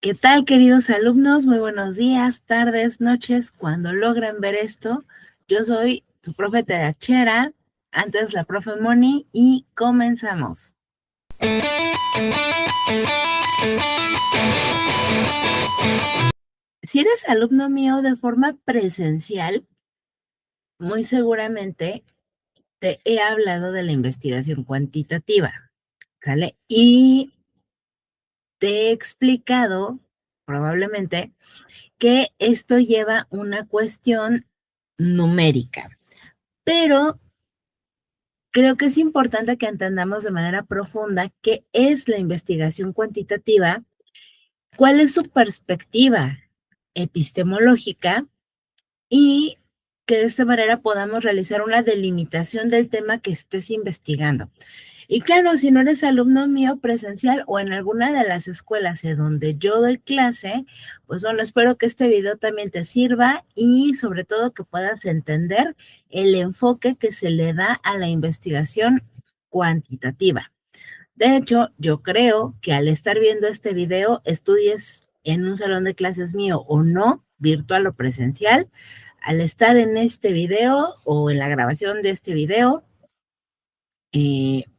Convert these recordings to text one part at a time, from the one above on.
¿Qué tal, queridos alumnos? Muy buenos días, tardes, noches, cuando logren ver esto. Yo soy tu profe Terachera, antes la profe Moni, y comenzamos. Si eres alumno mío de forma presencial, muy seguramente te he hablado de la investigación cuantitativa, ¿sale? Y te he explicado, probablemente, que esto lleva una cuestión numérica, pero creo que es importante que entendamos de manera profunda qué es la investigación cuantitativa, cuál es su perspectiva epistemológica y que de esta manera podamos realizar una delimitación del tema que estés investigando. Y claro, si no eres alumno mío presencial o en alguna de las escuelas en donde yo doy clase, pues bueno, espero que este video también te sirva y sobre todo que puedas entender el enfoque que se le da a la investigación cuantitativa. De hecho, yo creo que al estar viendo este video, estudies en un salón de clases mío o no, virtual o presencial, al estar en este video o en la grabación de este video,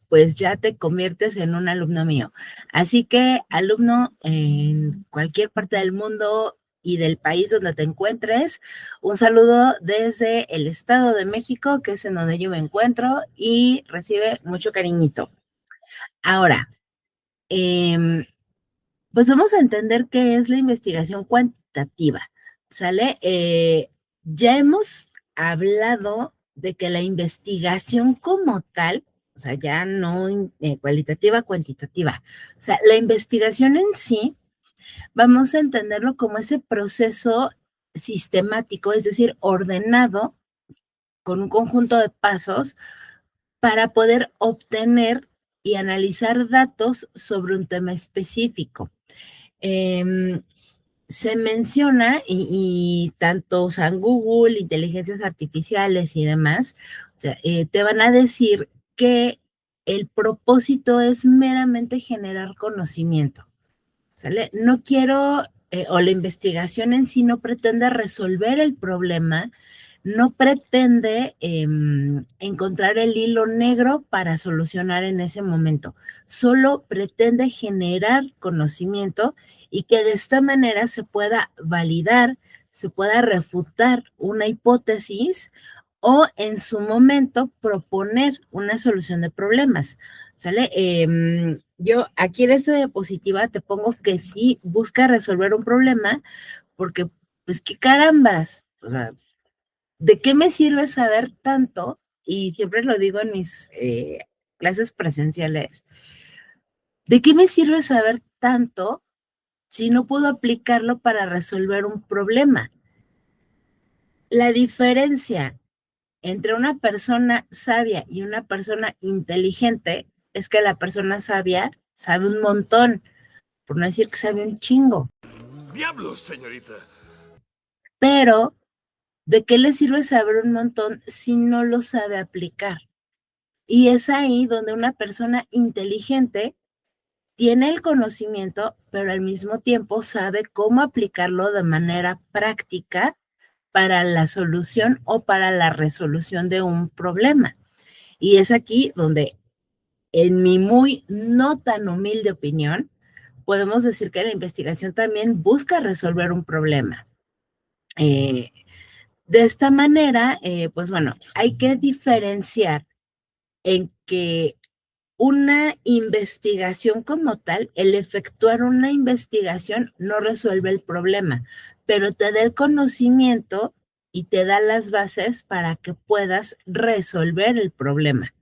pues ya te conviertes en un alumno mío. Así que, alumno en cualquier parte del mundo y del país donde te encuentres, un saludo desde el Estado de México, que es en donde yo me encuentro, y recibe mucho cariñito. Ahora, pues vamos a entender qué es la investigación cuantitativa, ¿sale? Ya hemos hablado de que la investigación como tal, o sea, ya no cualitativa, cuantitativa, o sea, la investigación en sí, vamos a entenderlo como ese proceso sistemático, es decir, ordenado con un conjunto de pasos para poder obtener y analizar datos sobre un tema específico. Eh, Se menciona y tanto usan Google, inteligencias artificiales y demás, o sea, te van a decir que el propósito es meramente generar conocimiento, ¿sale? No quiero, o la investigación en sí no pretende resolver el problema, no pretende encontrar el hilo negro para solucionar en ese momento, solo pretende generar conocimiento y que de esta manera se pueda validar, se pueda refutar una hipótesis o en su momento proponer una solución de problemas. ¿Sale? Yo aquí en esta diapositiva te pongo que sí busca resolver un problema porque, pues, qué carambas, o sea, ¿de qué me sirve saber tanto? Y siempre lo digo en mis clases presenciales. ¿De qué me sirve saber tanto si no puedo aplicarlo para resolver un problema? La diferencia entre una persona sabia y una persona inteligente es que la persona sabia sabe un montón, por no decir que sabe un chingo. ¡Diablos, señorita! Pero, ¿de qué le sirve saber un montón si no lo sabe aplicar? Y es ahí donde una persona inteligente tiene el conocimiento, pero al mismo tiempo sabe cómo aplicarlo de manera práctica para la solución o para la resolución de un problema. Y es aquí donde, en mi muy no tan humilde opinión, podemos decir que la investigación también busca resolver un problema. De esta manera, pues bueno, hay que diferenciar en que una investigación como tal, el efectuar una investigación no resuelve el problema, pero te da el conocimiento y te da las bases para que puedas resolver el problema.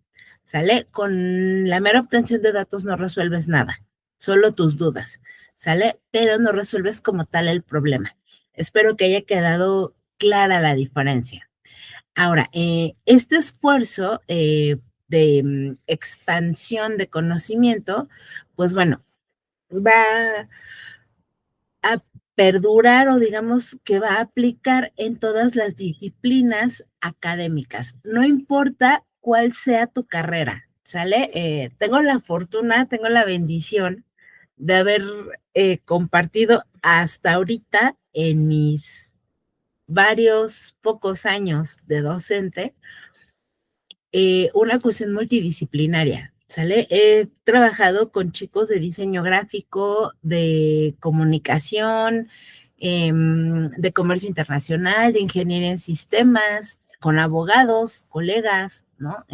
¿Sale? Con la mera obtención de datos no resuelves nada, solo tus dudas, ¿sale? Pero no resuelves como tal el problema. Espero que haya quedado clara la diferencia. Ahora, este esfuerzo de expansión de conocimiento, pues bueno, va a perdurar o digamos que va a aplicar en todas las disciplinas académicas. No importa cuál sea tu carrera, ¿sale? Tengo la fortuna, tengo la bendición de haber compartido hasta ahorita, en mis varios pocos años de docente, una cuestión multidisciplinaria, ¿sale? He trabajado con chicos de diseño gráfico, de comunicación, de comercio internacional, de ingeniería en sistemas, con abogados, colegas, ¿no?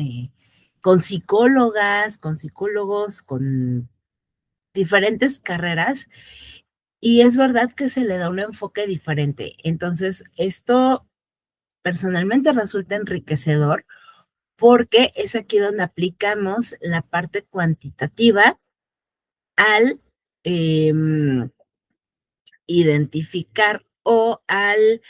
Con psicólogas, con psicólogos, con diferentes carreras, y es verdad que se le da un enfoque diferente. Entonces, esto personalmente resulta enriquecedor porque es aquí donde aplicamos la parte cuantitativa al eh, identificar o al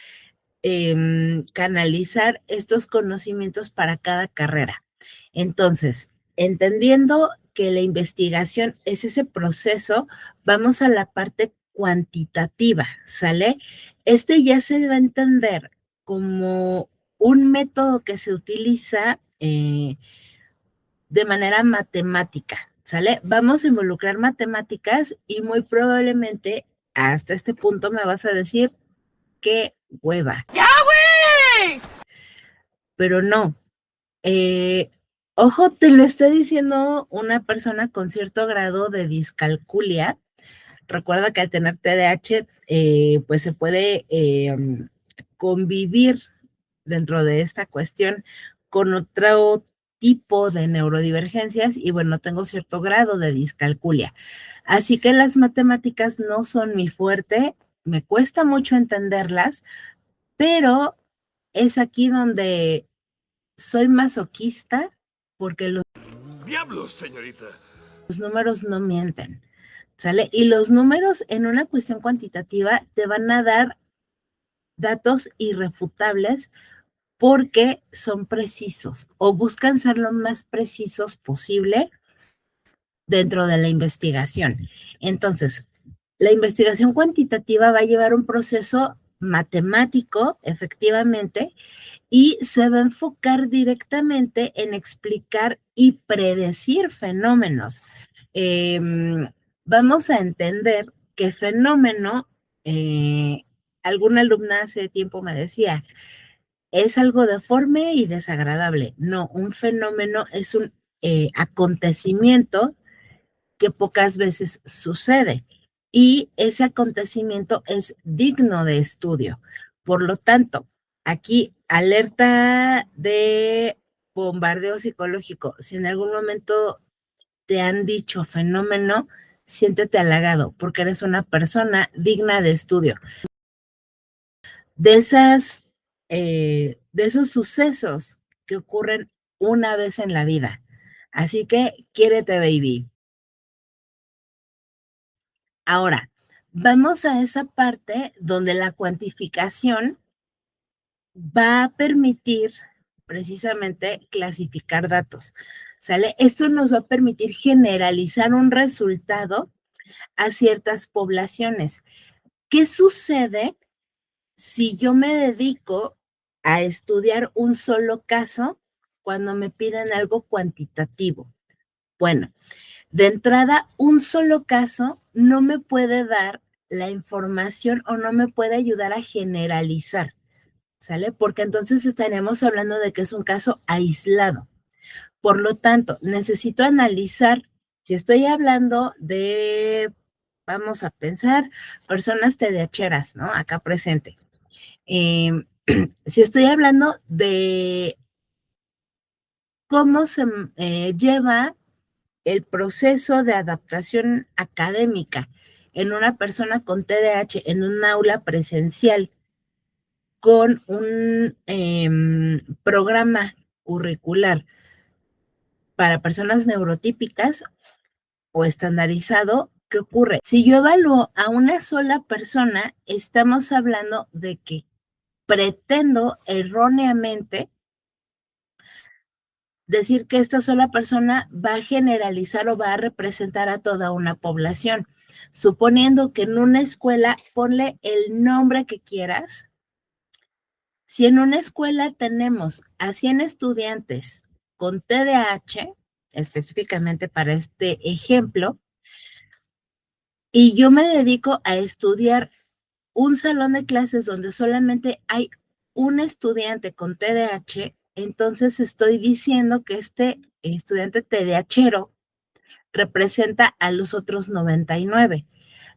canalizar estos conocimientos para cada carrera. Entonces, entendiendo que la investigación es ese proceso, vamos a la parte cuantitativa, ¿sale? Este ya se va a entender como un método que se utiliza de manera matemática, ¿sale? Vamos a involucrar matemáticas y muy probablemente hasta este punto me vas a decir qué hueva. ¡Ya, güey! Pero no. Ojo, te lo está diciendo una persona con cierto grado de discalculia. Recuerda que al tener TDAH, pues se puede convivir dentro de esta cuestión con otro tipo de neurodivergencias y bueno, tengo cierto grado de discalculia. Así que las matemáticas no son mi fuerte, me cuesta mucho entenderlas, pero es aquí donde soy masoquista porque los ¡Diablos, señorita! números no mienten, ¿sale? Y los números en una cuestión cuantitativa te van a dar datos irrefutables porque son precisos o buscan ser lo más precisos posible dentro de la investigación. Entonces, la investigación cuantitativa va a llevar un proceso matemático, efectivamente, y se va a enfocar directamente en explicar y predecir fenómenos. Eh, Vamos a entender que fenómeno, alguna alumna hace tiempo me decía, es algo deforme y desagradable. No, un fenómeno es un acontecimiento que pocas veces sucede y ese acontecimiento es digno de estudio. Por lo tanto, aquí alerta de bombardeo psicológico. Si en algún momento te han dicho fenómeno, siéntete halagado porque eres una persona digna de estudio. De de esos sucesos que ocurren una vez en la vida. Así que quiérete, baby. Ahora, vamos a esa parte donde la cuantificación va a permitir precisamente clasificar datos, ¿sale? Esto nos va a permitir generalizar un resultado a ciertas poblaciones. ¿Qué sucede si yo me dedico a estudiar un solo caso cuando me piden algo cuantitativo? Bueno, de entrada, un solo caso no me puede dar la información o no me puede ayudar a generalizar, ¿sale? Porque entonces estaremos hablando de que es un caso aislado. Por lo tanto, necesito analizar, si estoy hablando de, vamos a pensar, personas TDAHeras, ¿no? Acá presente. Si estoy hablando de cómo se lleva el proceso de adaptación académica en una persona con TDAH en un aula presencial con un programa curricular para personas neurotípicas o estandarizado, ¿qué ocurre? Si yo evalúo a una sola persona, estamos hablando de que pretendo erróneamente decir que esta sola persona va a generalizar o va a representar a toda una población. Suponiendo que en una escuela, ponle el nombre que quieras. Si en una escuela tenemos a 100 estudiantes con TDAH, específicamente para este ejemplo, y yo me dedico a estudiar un salón de clases donde solamente hay un estudiante con TDAH, entonces estoy diciendo que este estudiante TDAHero representa a los otros 99,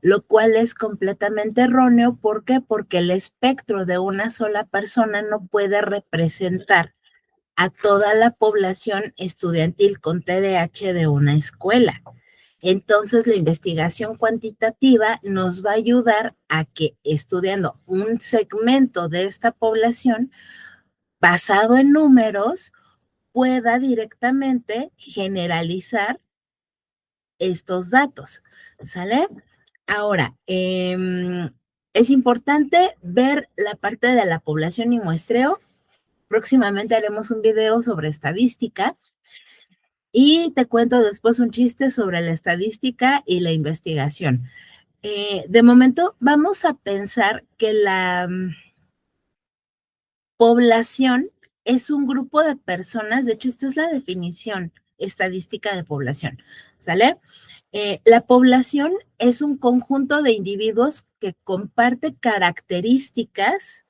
lo cual es completamente erróneo. ¿Por qué? Porque el espectro de una sola persona no puede representar a toda la población estudiantil con TDAH de una escuela. Entonces, la investigación cuantitativa nos va a ayudar a que estudiando un segmento de esta población basado en números pueda directamente generalizar estos datos, ¿sale? Ahora, es importante ver la parte de la población y muestreo. Próximamente haremos un video sobre estadística y te cuento después un chiste sobre la estadística y la investigación. De momento, vamos a pensar que la población es un grupo de personas, de hecho, esta es la definición estadística de población, ¿sale? La población es un conjunto de individuos que comparte características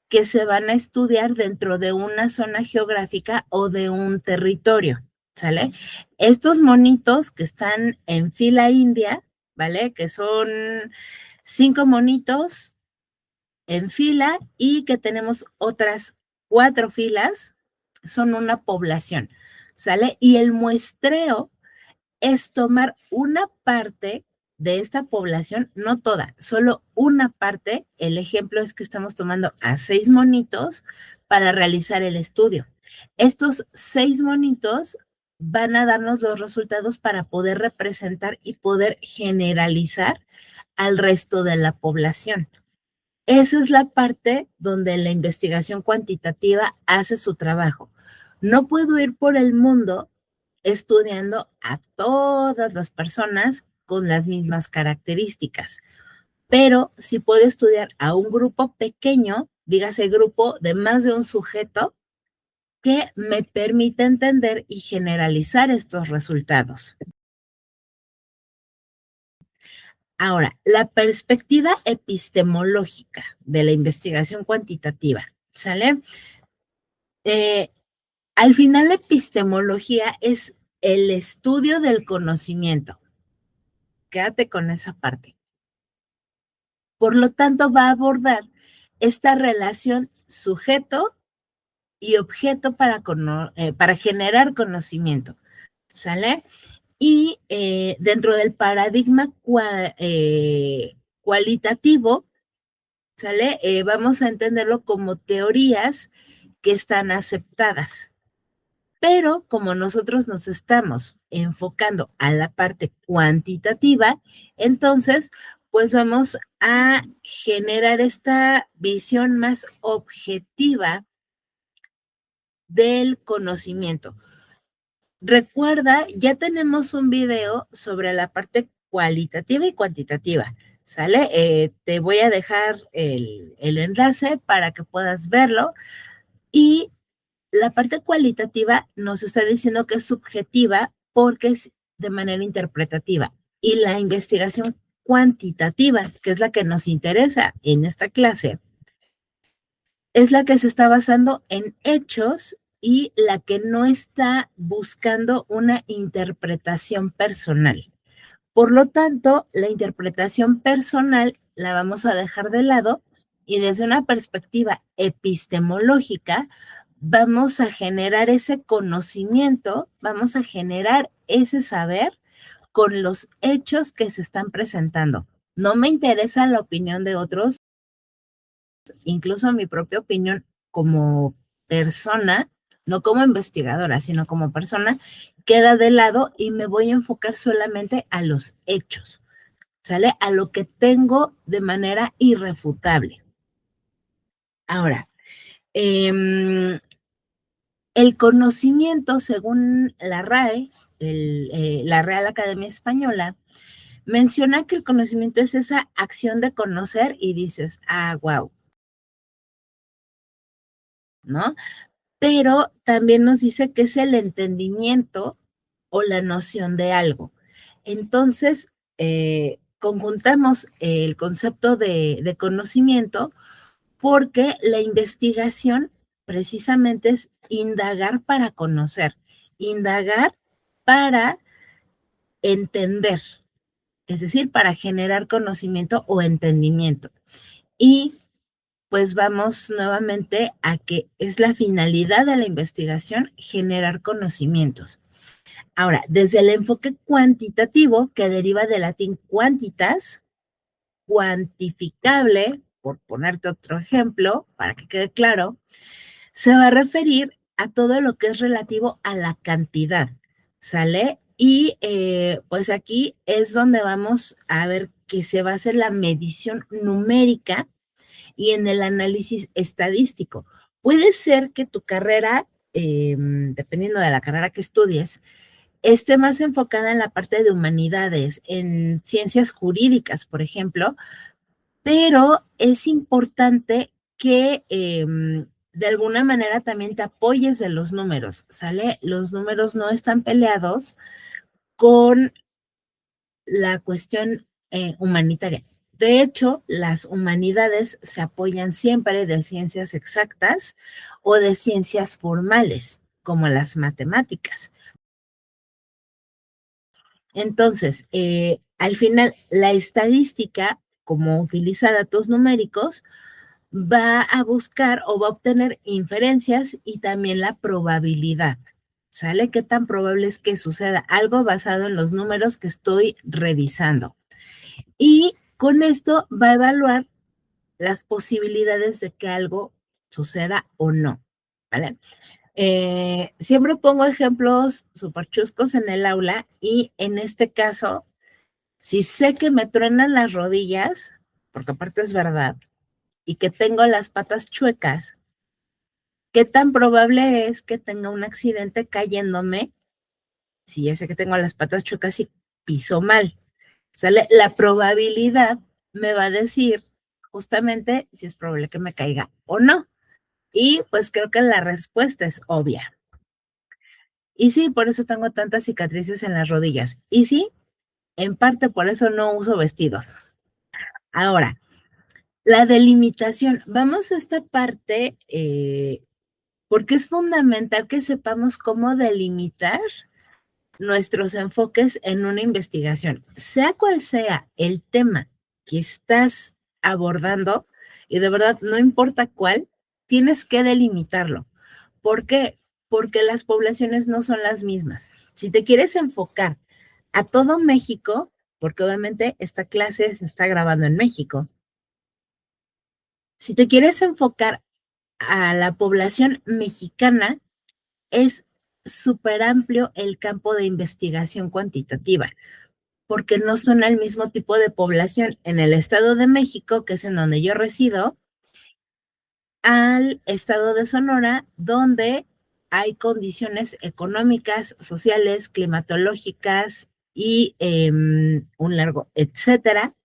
que se van a estudiar dentro de una zona geográfica o de un territorio, ¿sale? Estos monitos que están en fila india, ¿vale? Que son 5 monitos en fila y que tenemos otras 4 filas, son una población, ¿sale? Y el muestreo es tomar una parte de esta población, no toda, solo una parte. El ejemplo es que estamos tomando a 6 monitos para realizar el estudio. Estos 6 monitos van a darnos los resultados para poder representar y poder generalizar al resto de la población. Esa es la parte donde la investigación cuantitativa hace su trabajo. No puedo ir por el mundo estudiando a todas las personas con las mismas características, pero sí puedo estudiar a un grupo pequeño, dígase grupo de más de un sujeto, que me permite entender y generalizar estos resultados. Ahora, la perspectiva epistemológica de la investigación cuantitativa, ¿sale? Al final, la epistemología es el estudio del conocimiento. Quédate con esa parte. Por lo tanto, va a abordar esta relación sujeto y objeto para generar conocimiento, ¿sale? Y dentro del paradigma cualitativo, ¿sale? Vamos a entenderlo como teorías que están aceptadas. Pero como nosotros nos estamos enfocando a la parte cuantitativa, entonces, pues vamos a generar esta visión más objetiva del conocimiento. Recuerda, ya tenemos un video sobre la parte cualitativa y cuantitativa, ¿sale? Te voy a dejar el enlace para que puedas verlo. Y la parte cualitativa nos está diciendo que es subjetiva porque es de manera interpretativa. Y la investigación cuantitativa, que es la que nos interesa en esta clase, es la que se está basando en hechos y la que no está buscando una interpretación personal. Por lo tanto, la interpretación personal la vamos a dejar de lado y desde una perspectiva epistemológica vamos a generar ese conocimiento, vamos a generar ese saber con los hechos que se están presentando. No me interesa la opinión de otros, incluso mi propia opinión como persona, no como investigadora, sino como persona, queda de lado y me voy a enfocar solamente a los hechos, ¿sale? A lo que tengo de manera irrefutable. Ahora, el conocimiento, según la RAE, la Real Academia Española, menciona que el conocimiento es esa acción de conocer y dices, ah, wow, ¿no? Pero también nos dice que es el entendimiento o la noción de algo. Entonces, conjuntamos el concepto de conocimiento porque la investigación precisamente es indagar para conocer, indagar para entender, es decir, para generar conocimiento o entendimiento. Y pues vamos nuevamente a que es la finalidad de la investigación generar conocimientos. Ahora, desde el enfoque cuantitativo, que deriva del latín quantitas, cuantificable, por ponerte otro ejemplo, para que quede claro, se va a referir a todo lo que es relativo a la cantidad, ¿sale? Y pues aquí es donde vamos a ver que se va a hacer la medición numérica y en el análisis estadístico. Puede ser que tu carrera, dependiendo de la carrera que estudies, esté más enfocada en la parte de humanidades, en ciencias jurídicas, por ejemplo, pero es importante que de alguna manera también te apoyes de los números, ¿sale? Los números no están peleados con la cuestión humanitaria. De hecho, las humanidades se apoyan siempre de ciencias exactas o de ciencias formales, como las matemáticas. Entonces, al final, la estadística, como utiliza datos numéricos, va a buscar o va a obtener inferencias y también la probabilidad. ¿Sale? ¿Qué tan probable es que suceda algo basado en los números que estoy revisando? Y con esto va a evaluar las posibilidades de que algo suceda o no, ¿vale? Siempre pongo ejemplos súper chuscos en el aula y en este caso, si sé que me truenan las rodillas, porque aparte es verdad, y que tengo las patas chuecas, ¿qué tan probable es que tenga un accidente cayéndome si ya sé que tengo las patas chuecas y piso mal? ¿Sale? La probabilidad me va a decir justamente si es probable que me caiga o no. Y pues creo que la respuesta es obvia. Y sí, por eso tengo tantas cicatrices en las rodillas. Y sí, en parte por eso no uso vestidos. Ahora, la delimitación. Vamos a esta parte porque es fundamental que sepamos cómo delimitar nuestros enfoques en una investigación, sea cual sea el tema que estás abordando, y de verdad no importa cuál, tienes que delimitarlo. ¿Por qué? Porque las poblaciones no son las mismas. Si te quieres enfocar a todo México, porque obviamente esta clase se está grabando en México, si te quieres enfocar a la población mexicana, es súper amplio el campo de investigación cuantitativa, porque no son el mismo tipo de población en el Estado de México, que es en donde yo resido, al Estado de Sonora, donde hay condiciones económicas, sociales, climatológicas y un largo, etcétera,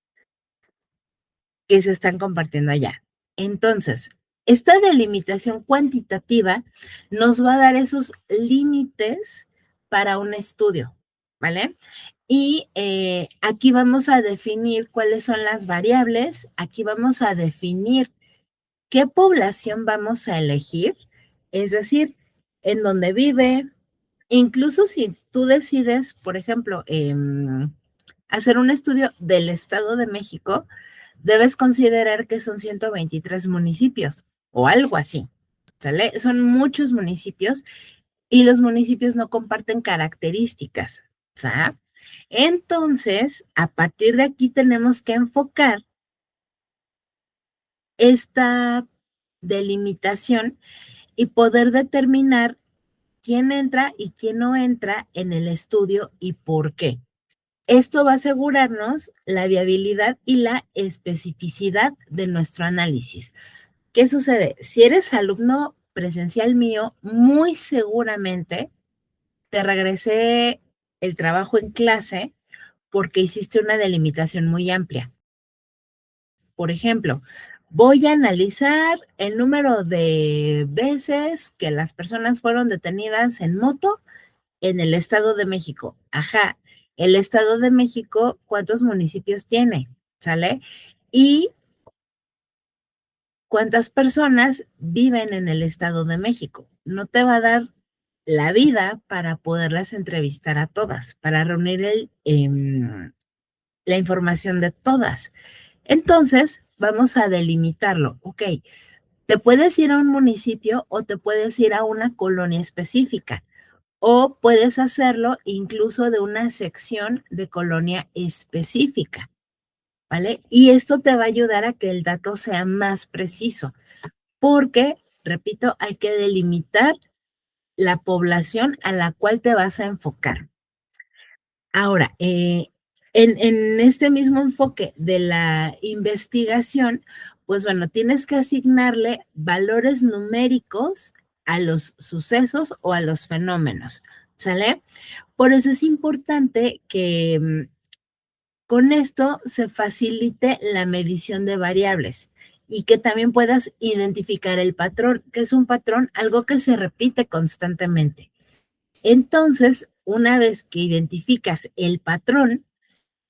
que se están compartiendo allá. Entonces, esta delimitación cuantitativa nos va a dar esos límites para un estudio, ¿vale? Y aquí vamos a definir cuáles son las variables, aquí vamos a definir qué población vamos a elegir, es decir, en dónde vive, incluso si tú decides, por ejemplo, hacer un estudio del Estado de México, debes considerar que son 123 municipios o algo así, ¿sale? Son muchos municipios y los municipios no comparten características, ¿sabes? Entonces, a partir de aquí tenemos que enfocar esta delimitación y poder determinar quién entra y quién no entra en el estudio y por qué. Esto va a asegurarnos la viabilidad y la especificidad de nuestro análisis. ¿Qué sucede? Si eres alumno presencial mío, muy seguramente te regresé el trabajo en clase porque hiciste una delimitación muy amplia. Por ejemplo, voy a analizar el número de veces que las personas fueron detenidas en moto en el Estado de México. Ajá. el Estado de México, ¿cuántos municipios tiene? ¿Sale? Y cuántas personas viven en el Estado de México. No te va a dar la vida para poderlas entrevistar a todas, para reunir la información de todas. Entonces, vamos a delimitarlo. Ok, te puedes ir a un municipio o te puedes ir a una colonia específica o puedes hacerlo incluso de una sección de colonia específica, ¿vale? Y esto te va a ayudar a que el dato sea más preciso, porque, repito, hay que delimitar la población a la cual te vas a enfocar. Ahora, en este mismo enfoque de la investigación, pues bueno, tienes que asignarle valores numéricos a los sucesos o a los fenómenos, ¿sale? Por eso es importante que con esto se facilite la medición de variables y que también puedas identificar el patrón, que es un patrón, algo que se repite constantemente. Entonces, una vez que identificas el patrón,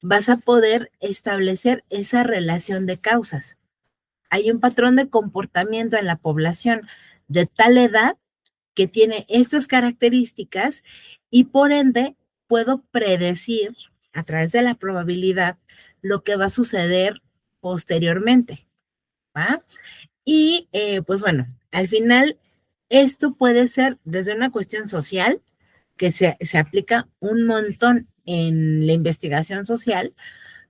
vas a poder establecer esa relación de causas. Hay un patrón de comportamiento en la población de tal edad que tiene estas características y por ende puedo predecir a través de la probabilidad lo que va a suceder posteriormente, ¿va? Y pues bueno, al final esto puede ser desde una cuestión social, que se aplica un montón en la investigación social,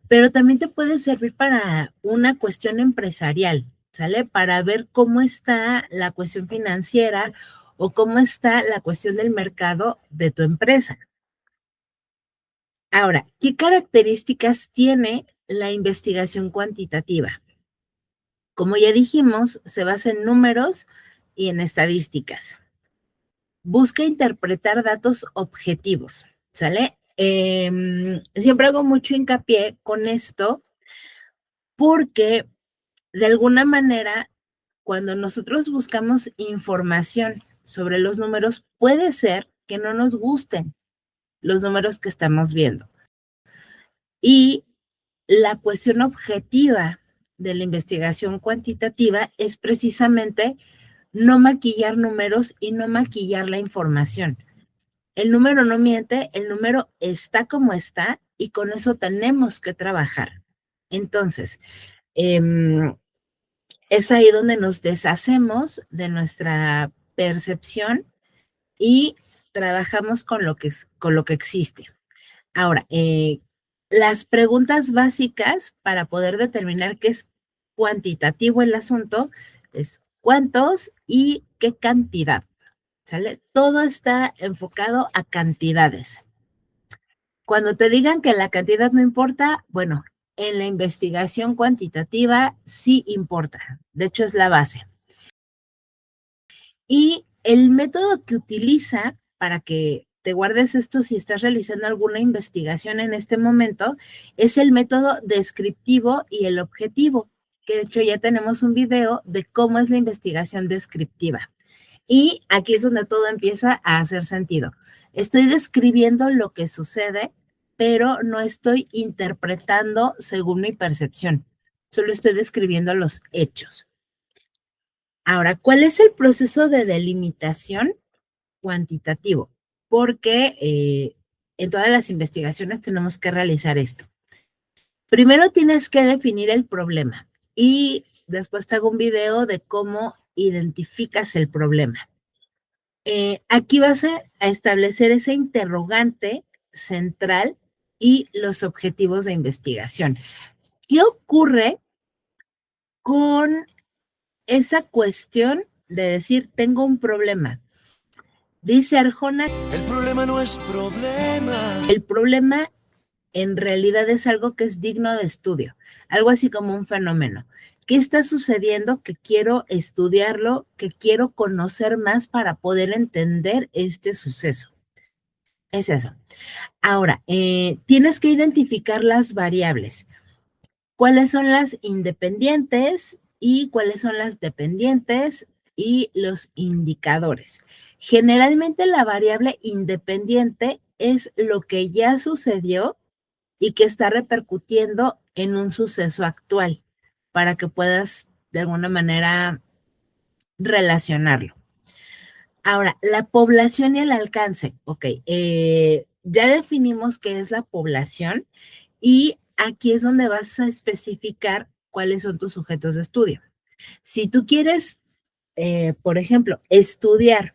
pero también te puede servir para una cuestión empresarial, ¿sale? Para ver cómo está la cuestión financiera o cómo está la cuestión del mercado de tu empresa. Ahora, ¿qué características tiene la investigación cuantitativa? Como ya dijimos, se basa en números y en estadísticas. Busca interpretar datos objetivos, ¿sale? Siempre hago mucho hincapié con esto porque de alguna manera, cuando nosotros buscamos información sobre los números, puede ser que no nos gusten los números que estamos viendo. Y la cuestión objetiva de la investigación cuantitativa es precisamente no maquillar números y no maquillar la información. El número no miente, el número está como está y con eso tenemos que trabajar. Entonces, es ahí donde nos deshacemos de nuestra percepción y trabajamos con con lo que existe. Ahora, las preguntas básicas para poder determinar qué es cuantitativo el asunto es cuántos y qué cantidad, ¿sale? Todo está enfocado a cantidades. Cuando te digan que la cantidad no importa, bueno, en la investigación cuantitativa sí importa. De hecho, es la base. Y el método que utiliza para que te guardes esto si estás realizando alguna investigación en este momento es el método descriptivo y el objetivo, que de hecho ya tenemos un video de cómo es la investigación descriptiva. Y aquí es donde todo empieza a hacer sentido. Estoy describiendo lo que sucede, pero no estoy interpretando según mi percepción. Solo estoy describiendo los hechos. Ahora, ¿cuál es el proceso de delimitación cuantitativo? Porque en todas las investigaciones tenemos que realizar esto. Primero tienes que definir el problema y después te hago un video de cómo identificas el problema. Aquí vas a establecer ese interrogante central y los objetivos de investigación. ¿Qué ocurre con esa cuestión de decir, tengo un problema? Dice Arjona, El problema no es problema. el problema en realidad es algo que es digno de estudio, algo así como un fenómeno. ¿Qué está sucediendo? Que quiero estudiarlo, que quiero conocer más para poder entender este suceso. Es eso. Ahora, tienes que identificar las variables. ¿Cuáles son las independientes y cuáles son las dependientes y los indicadores? Generalmente la variable independiente es lo que ya sucedió y que está repercutiendo en un suceso actual para que puedas de alguna manera relacionarlo. Ahora, la población y el alcance. Ok, ya definimos qué es la población y aquí es donde vas a especificar cuáles son tus sujetos de estudio. Si tú quieres, por ejemplo, estudiar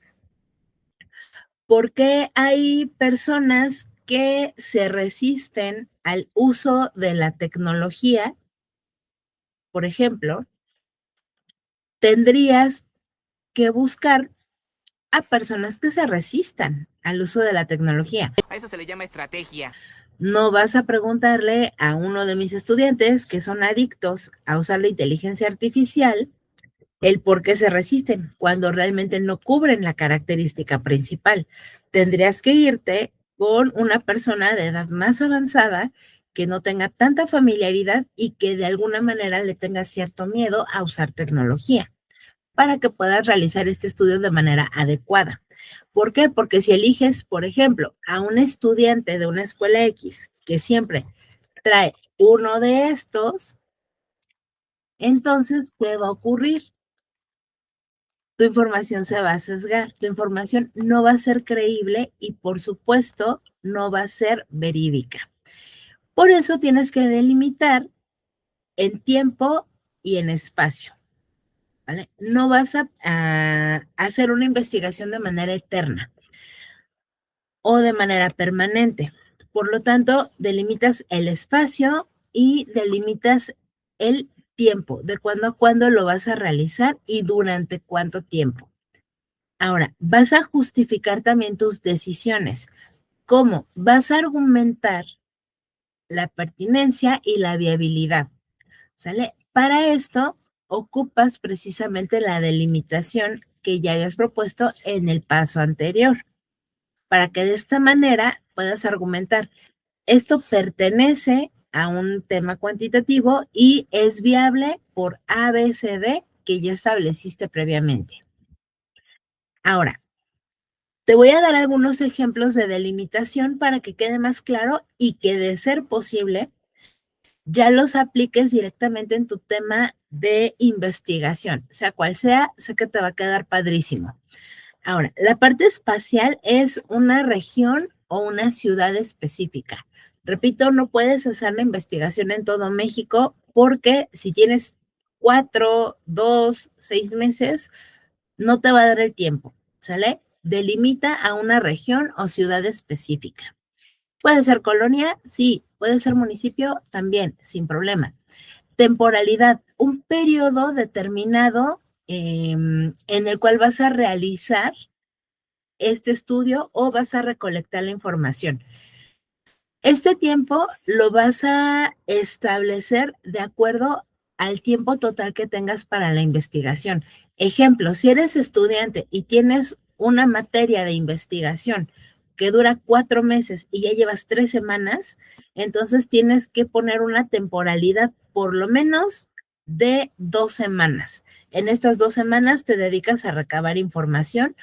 por qué hay personas que se resisten al uso de la tecnología, por ejemplo, tendrías que buscar a personas que se resistan al uso de la tecnología. A eso se le llama estrategia. No vas a preguntarle a uno de mis estudiantes que son adictos a usar la inteligencia artificial el por qué se resisten cuando realmente no cubren la característica principal. Tendrías que irte con una persona de edad más avanzada que no tenga tanta familiaridad y que de alguna manera le tenga cierto miedo a usar tecnología para que puedas realizar este estudio de manera adecuada. ¿Por qué? Porque si eliges, por ejemplo, a un estudiante de una escuela X que siempre trae uno de estos, entonces, ¿qué va a ocurrir? Tu información se va a sesgar, tu información no va a ser creíble y por supuesto no va a ser verídica. Por eso tienes que delimitar en tiempo y en espacio, ¿vale? No vas a hacer una investigación de manera eterna o de manera permanente. Por lo tanto, delimitas el espacio y delimitas el tiempo, de cuándo a cuándo lo vas a realizar y durante cuánto tiempo. Ahora, vas a justificar también tus decisiones. ¿Cómo? Vas a argumentar la pertinencia y la viabilidad, ¿sale? Para esto, ocupas precisamente la delimitación que ya habías propuesto en el paso anterior, para que de esta manera puedas argumentar, esto pertenece a un tema cuantitativo y es viable por A, B, C, D que ya estableciste previamente. Ahora, te voy a dar algunos ejemplos de delimitación para que quede más claro y que de ser posible ya los apliques directamente en tu tema de investigación, sea cual sea, sé que te va a quedar padrísimo. Ahora, la parte espacial es una región o una ciudad específica. Repito, no puedes hacer la investigación en todo México porque si tienes 4, 2, 6 meses, no te va a dar el tiempo, ¿sale? Delimita a una región o ciudad específica. ¿Puede ser colonia? Sí. ¿Puede ser municipio? También, sin problema. Temporalidad, un periodo determinado en el cual vas a realizar este estudio o vas a recolectar la información. Este tiempo lo vas a establecer de acuerdo al tiempo total que tengas para la investigación. Ejemplo, si eres estudiante y tienes una materia de investigación que dura 4 meses y ya llevas 3 semanas, entonces tienes que poner una temporalidad por lo menos de 2 semanas. En estas 2 semanas te dedicas a recabar información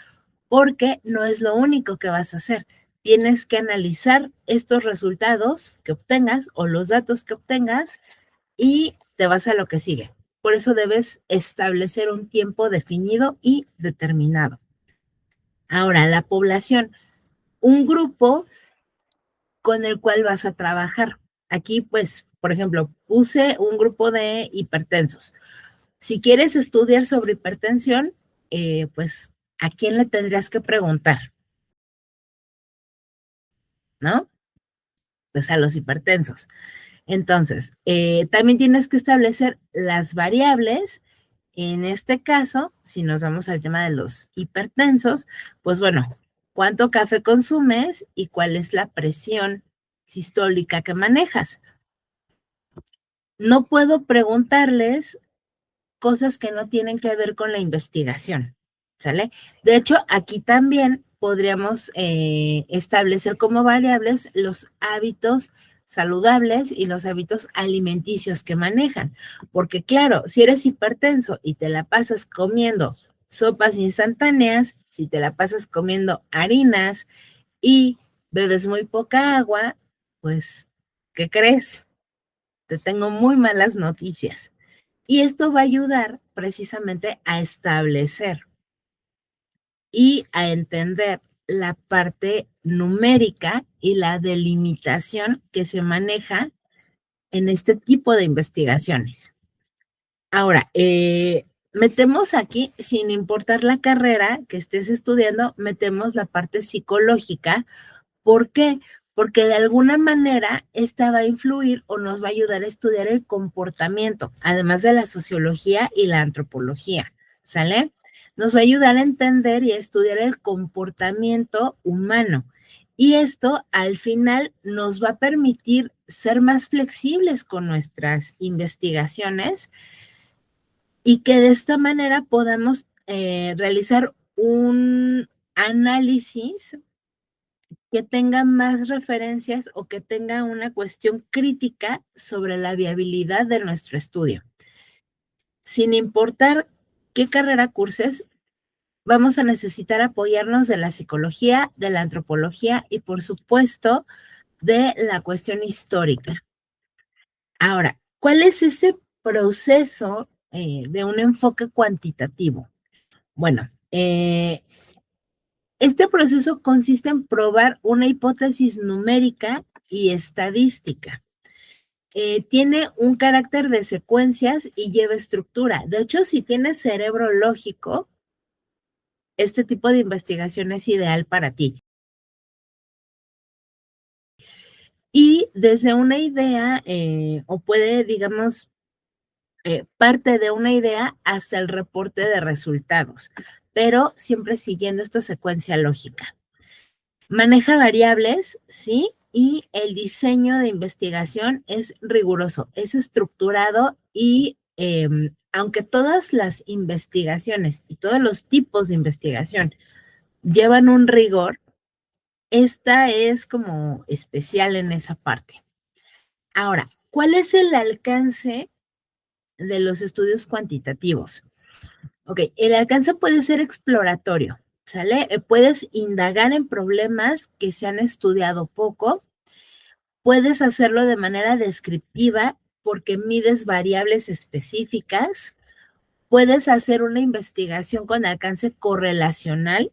porque no es lo único que vas a hacer. Tienes que analizar estos resultados que obtengas o los datos que obtengas y te vas a lo que sigue. Por eso debes establecer un tiempo definido y determinado. Ahora, la población, un grupo con el cual vas a trabajar. Aquí, pues, por ejemplo, puse un grupo de hipertensos. Si quieres estudiar sobre hipertensión, pues, ¿a quién le tendrías que preguntar? ¿No? Pues a los hipertensos. Entonces, también tienes que establecer las variables. En este caso, si nos vamos al tema de los hipertensos, pues bueno, ¿cuánto café consumes y cuál es la presión sistólica que manejas? No puedo preguntarles cosas que no tienen que ver con la investigación, ¿sale? De hecho, aquí también podríamos establecer como variables los hábitos saludables y los hábitos alimenticios que manejan, porque claro, si eres hipertenso y te la pasas comiendo sopas instantáneas, si te la pasas comiendo harinas y bebes muy poca agua, pues, ¿qué crees? Te tengo muy malas noticias. Y esto va a ayudar precisamente a establecer y a entender la parte numérica y la delimitación que se maneja en este tipo de investigaciones. Ahora, metemos aquí, sin importar la carrera que estés estudiando, metemos la parte psicológica. ¿Por qué? Porque de alguna manera esta va a influir o nos va a ayudar a estudiar el comportamiento, además de la sociología y la antropología, ¿sale? Nos va a ayudar a entender y a estudiar el comportamiento humano. Y esto al final nos va a permitir ser más flexibles con nuestras investigaciones y que de esta manera podamos realizar un análisis que tenga más referencias o que tenga una cuestión crítica sobre la viabilidad de nuestro estudio. Sin importar qué carrera curses, vamos a necesitar apoyarnos de la psicología, de la antropología y, por supuesto, de la cuestión histórica. Ahora, ¿cuál es ese proceso de un enfoque cuantitativo? Bueno, este proceso consiste en probar una hipótesis numérica y estadística. Tiene un carácter de secuencias y lleva estructura. De hecho, si tienes cerebro lógico, este tipo de investigación es ideal para ti. Y desde una idea, o puede, digamos, parte de una idea hasta el reporte de resultados, pero siempre siguiendo esta secuencia lógica. Maneja variables, sí, y el diseño de investigación es riguroso, es estructurado y aunque todas las investigaciones y todos los tipos de investigación llevan un rigor, esta es como especial en esa parte. Ahora, ¿cuál es el alcance de los estudios cuantitativos? Ok, el alcance puede ser exploratorio, ¿sale? Puedes indagar en problemas que se han estudiado poco. Puedes hacerlo de manera descriptiva porque mides variables específicas. Puedes hacer una investigación con alcance correlacional,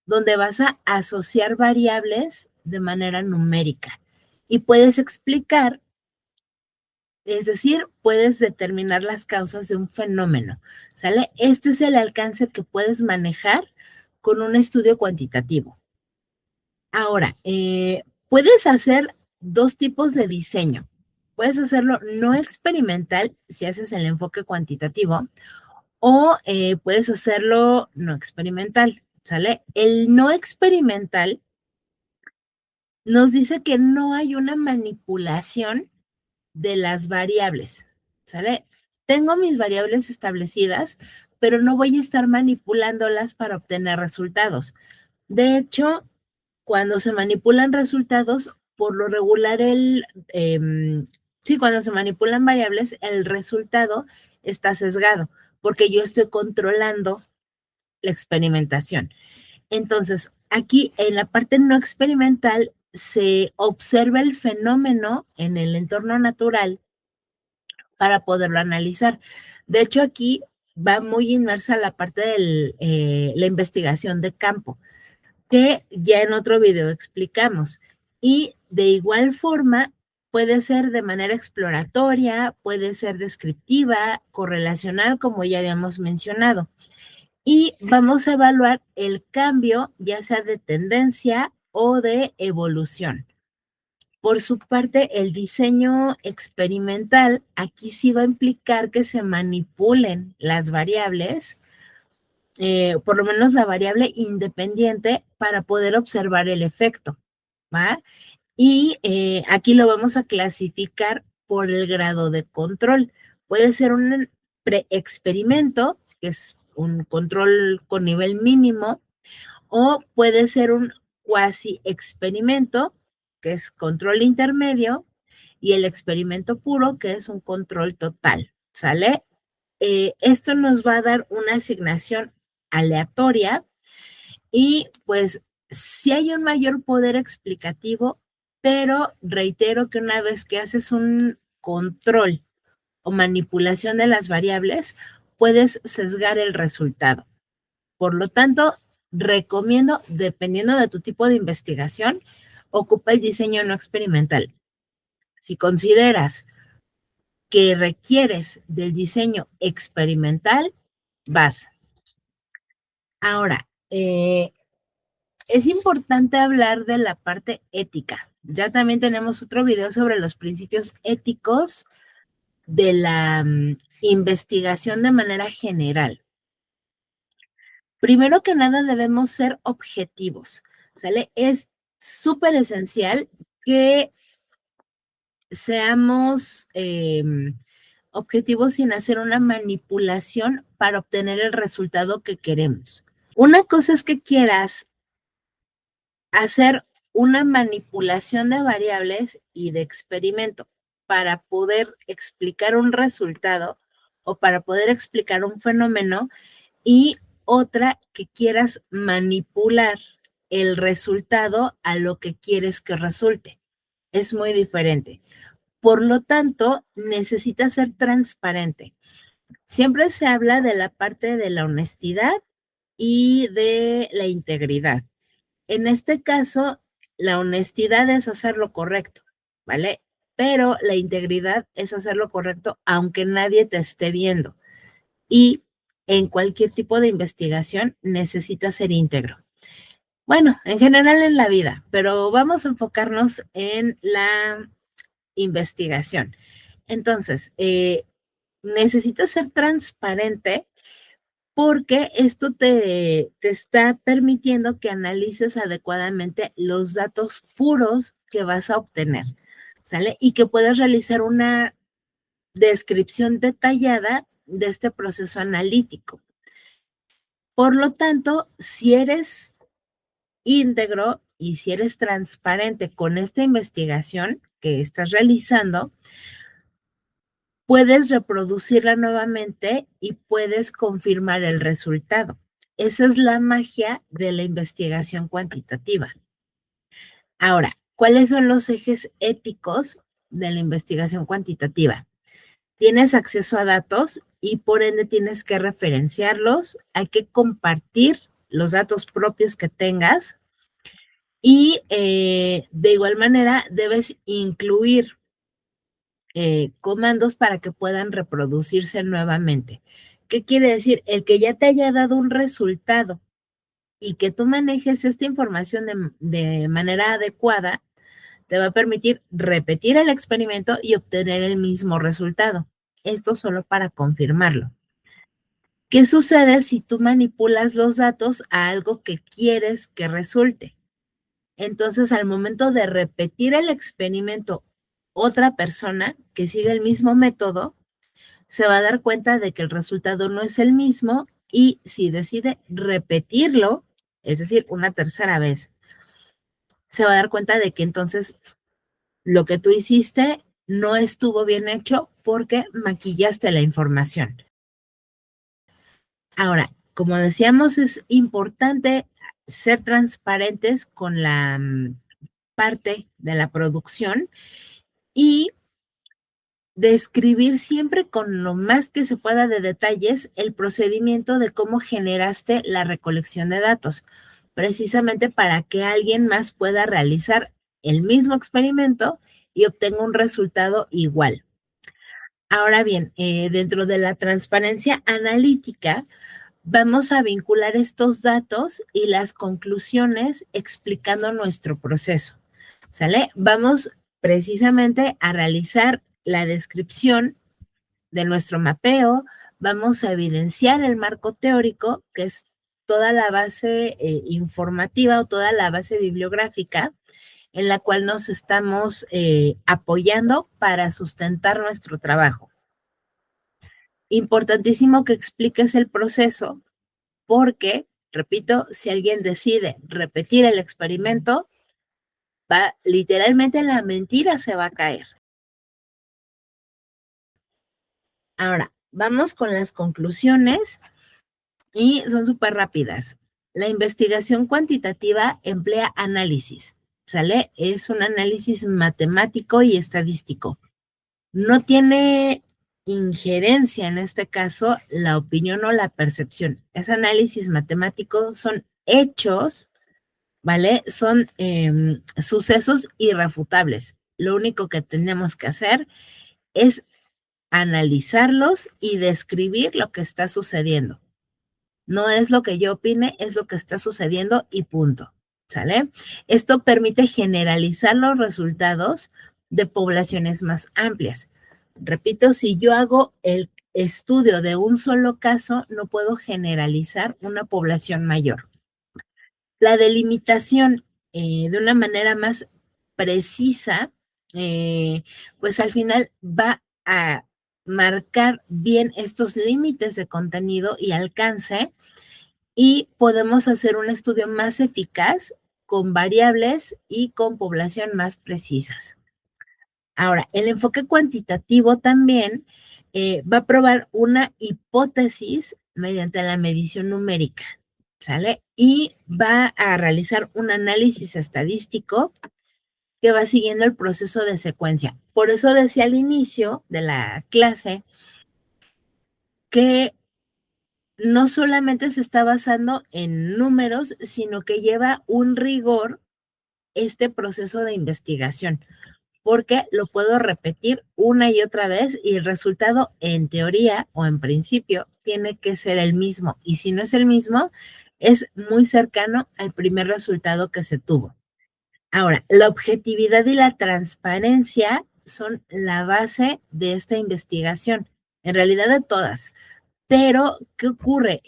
donde vas a asociar variables de manera numérica. Y puedes explicar, es decir, puedes determinar las causas de un fenómeno, ¿sale? Este es el alcance que puedes manejar con un estudio cuantitativo. Ahora, puedes hacer dos tipos de diseño. Puedes hacerlo no experimental si haces el enfoque cuantitativo o puedes hacerlo no experimental, ¿sale? El no experimental nos dice que no hay una manipulación de las variables, ¿sale? Tengo mis variables establecidas, pero no voy a estar manipulándolas para obtener resultados. De hecho, cuando se manipulan resultados, por lo regular sí, cuando se manipulan variables, el resultado está sesgado, porque yo estoy controlando la experimentación. Entonces, aquí en la parte no experimental se observa el fenómeno en el entorno natural para poderlo analizar. De hecho, aquí va muy inmersa la parte de la investigación de campo, que ya en otro video explicamos. Y de igual forma, puede ser de manera exploratoria, puede ser descriptiva, correlacional, como ya habíamos mencionado. Y vamos a evaluar el cambio, ya sea de tendencia o de evolución. Por su parte, el diseño experimental aquí sí va a implicar que se manipulen las variables, por lo menos la variable independiente, para poder observar el efecto, ¿va? Y aquí lo vamos a clasificar por el grado de control. Puede ser un preexperimento, que es un control con nivel mínimo, o puede ser un cuasi experimento, que es control intermedio, y el experimento puro, que es un control total, ¿sale? Esto nos va a dar una asignación aleatoria y pues sí hay un mayor poder explicativo, pero reitero que una vez que haces un control o manipulación de las variables, puedes sesgar el resultado. Por lo tanto, recomiendo, dependiendo de tu tipo de investigación, ocupa el diseño no experimental. Si consideras que requieres del diseño experimental, vas. Ahora, es importante hablar de la parte ética. Ya también tenemos otro video sobre los principios éticos de la investigación de manera general. Primero que nada debemos ser objetivos, ¿sale? Es súper esencial que seamos objetivos sin hacer una manipulación para obtener el resultado que queremos. Una cosa es que quieras hacer una manipulación de variables y de experimento para poder explicar un resultado o para poder explicar un fenómeno, y otra que quieras manipular el resultado a lo que quieres que resulte. Es muy diferente. Por lo tanto, necesitas ser transparente. Siempre se habla de la parte de la honestidad y de la integridad. En este caso, la honestidad es hacer lo correcto, ¿vale? Pero la integridad es hacer lo correcto aunque nadie te esté viendo. Y en cualquier tipo de investigación necesitas ser íntegro. Bueno, en general en la vida, pero vamos a enfocarnos en la investigación. Entonces, necesitas ser transparente porque esto te está permitiendo que analices adecuadamente los datos puros que vas a obtener, ¿sale? Y que puedas realizar una descripción detallada de este proceso analítico. Por lo tanto, si eres íntegro y si eres transparente con esta investigación que estás realizando, puedes reproducirla nuevamente y puedes confirmar el resultado. Esa es la magia de la investigación cuantitativa. Ahora, ¿cuáles son los ejes éticos de la investigación cuantitativa? Tienes acceso a datos y por ende tienes que referenciarlos, hay que compartir los datos propios que tengas y de igual manera debes incluir comandos para que puedan reproducirse nuevamente. ¿Qué quiere decir? El que ya te haya dado un resultado y que tú manejes esta información de manera adecuada, te va a permitir repetir el experimento y obtener el mismo resultado. Esto solo para confirmarlo. ¿Qué sucede si tú manipulas los datos a algo que quieres que resulte? Entonces, al momento de repetir el experimento, otra persona que sigue el mismo método se va a dar cuenta de que el resultado no es el mismo y si decide repetirlo, es decir, una tercera vez, se va a dar cuenta de que entonces lo que tú hiciste no estuvo bien hecho porque maquillaste la información. Ahora, como decíamos, es importante ser transparentes con la parte de la producción y describir siempre con lo más que se pueda de detalles el procedimiento de cómo generaste la recolección de datos, precisamente para que alguien más pueda realizar el mismo experimento y obtenga un resultado igual. Ahora bien, dentro de la transparencia analítica, vamos a vincular estos datos y las conclusiones explicando nuestro proceso. ¿Sale? Vamos precisamente a realizar la descripción de nuestro mapeo, vamos a evidenciar el marco teórico, que es toda la base informativa o toda la base bibliográfica en la cual nos estamos apoyando para sustentar nuestro trabajo. Importantísimo que expliques el proceso porque, repito, si alguien decide repetir el experimento, literalmente la mentira se va a caer. Ahora, vamos con las conclusiones y son súper rápidas. La investigación cuantitativa emplea análisis, ¿sale? Es un análisis matemático y estadístico. No tiene injerencia en este caso la opinión o la percepción. Es análisis matemático, son hechos, ¿vale? Son sucesos irrefutables. Lo único que tenemos que hacer es analizarlos y describir lo que está sucediendo. No es lo que yo opine, es lo que está sucediendo y punto, ¿sale? Esto permite generalizar los resultados de poblaciones más amplias. Repito, si yo hago el estudio de un solo caso, no puedo generalizar una población mayor. La delimitación de una manera más precisa, pues al final va a marcar bien estos límites de contenido y alcance y podemos hacer un estudio más eficaz con variables y con población más precisas. Ahora, el enfoque cuantitativo también va a probar una hipótesis mediante la medición numérica, ¿sale? Y va a realizar un análisis estadístico que va siguiendo el proceso de secuencia. Por eso decía al inicio de la clase que no solamente se está basando en números, sino que lleva un rigor este proceso de investigación, porque lo puedo repetir una y otra vez y el resultado en teoría o en principio tiene que ser el mismo. Y si no es el mismo, es muy cercano al primer resultado que se tuvo. Ahora, la objetividad y la transparencia son la base de esta investigación, en realidad de todas. Pero, ¿qué ocurre?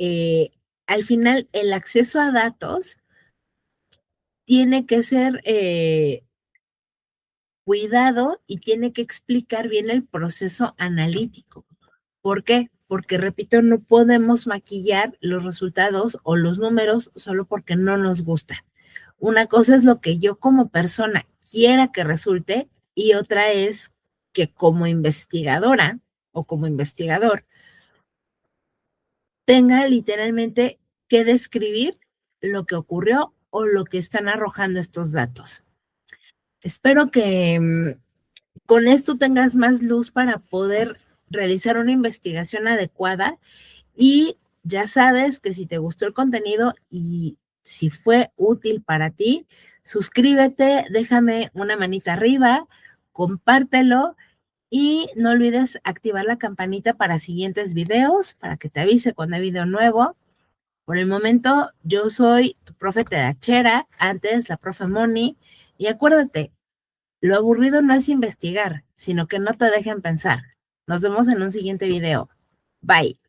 Al final, el acceso a datos tiene que ser cuidado y tiene que explicar bien el proceso analítico. ¿Por qué? Porque, repito, no podemos maquillar los resultados o los números solo porque no nos gusta. Una cosa es lo que yo como persona quiera que resulte y otra es que como investigadora o como investigador tenga literalmente que describir lo que ocurrió o lo que están arrojando estos datos. Espero que con esto tengas más luz para poder realizar una investigación adecuada y ya sabes que si te gustó el contenido y si fue útil para ti, suscríbete, déjame una manita arriba, compártelo y no olvides activar la campanita para siguientes videos, para que te avise cuando hay video nuevo. Por el momento, yo soy tu profe Tedachera, antes la profe Moni, y acuérdate, lo aburrido no es investigar, sino que no te dejen pensar. Nos vemos en un siguiente video. Bye.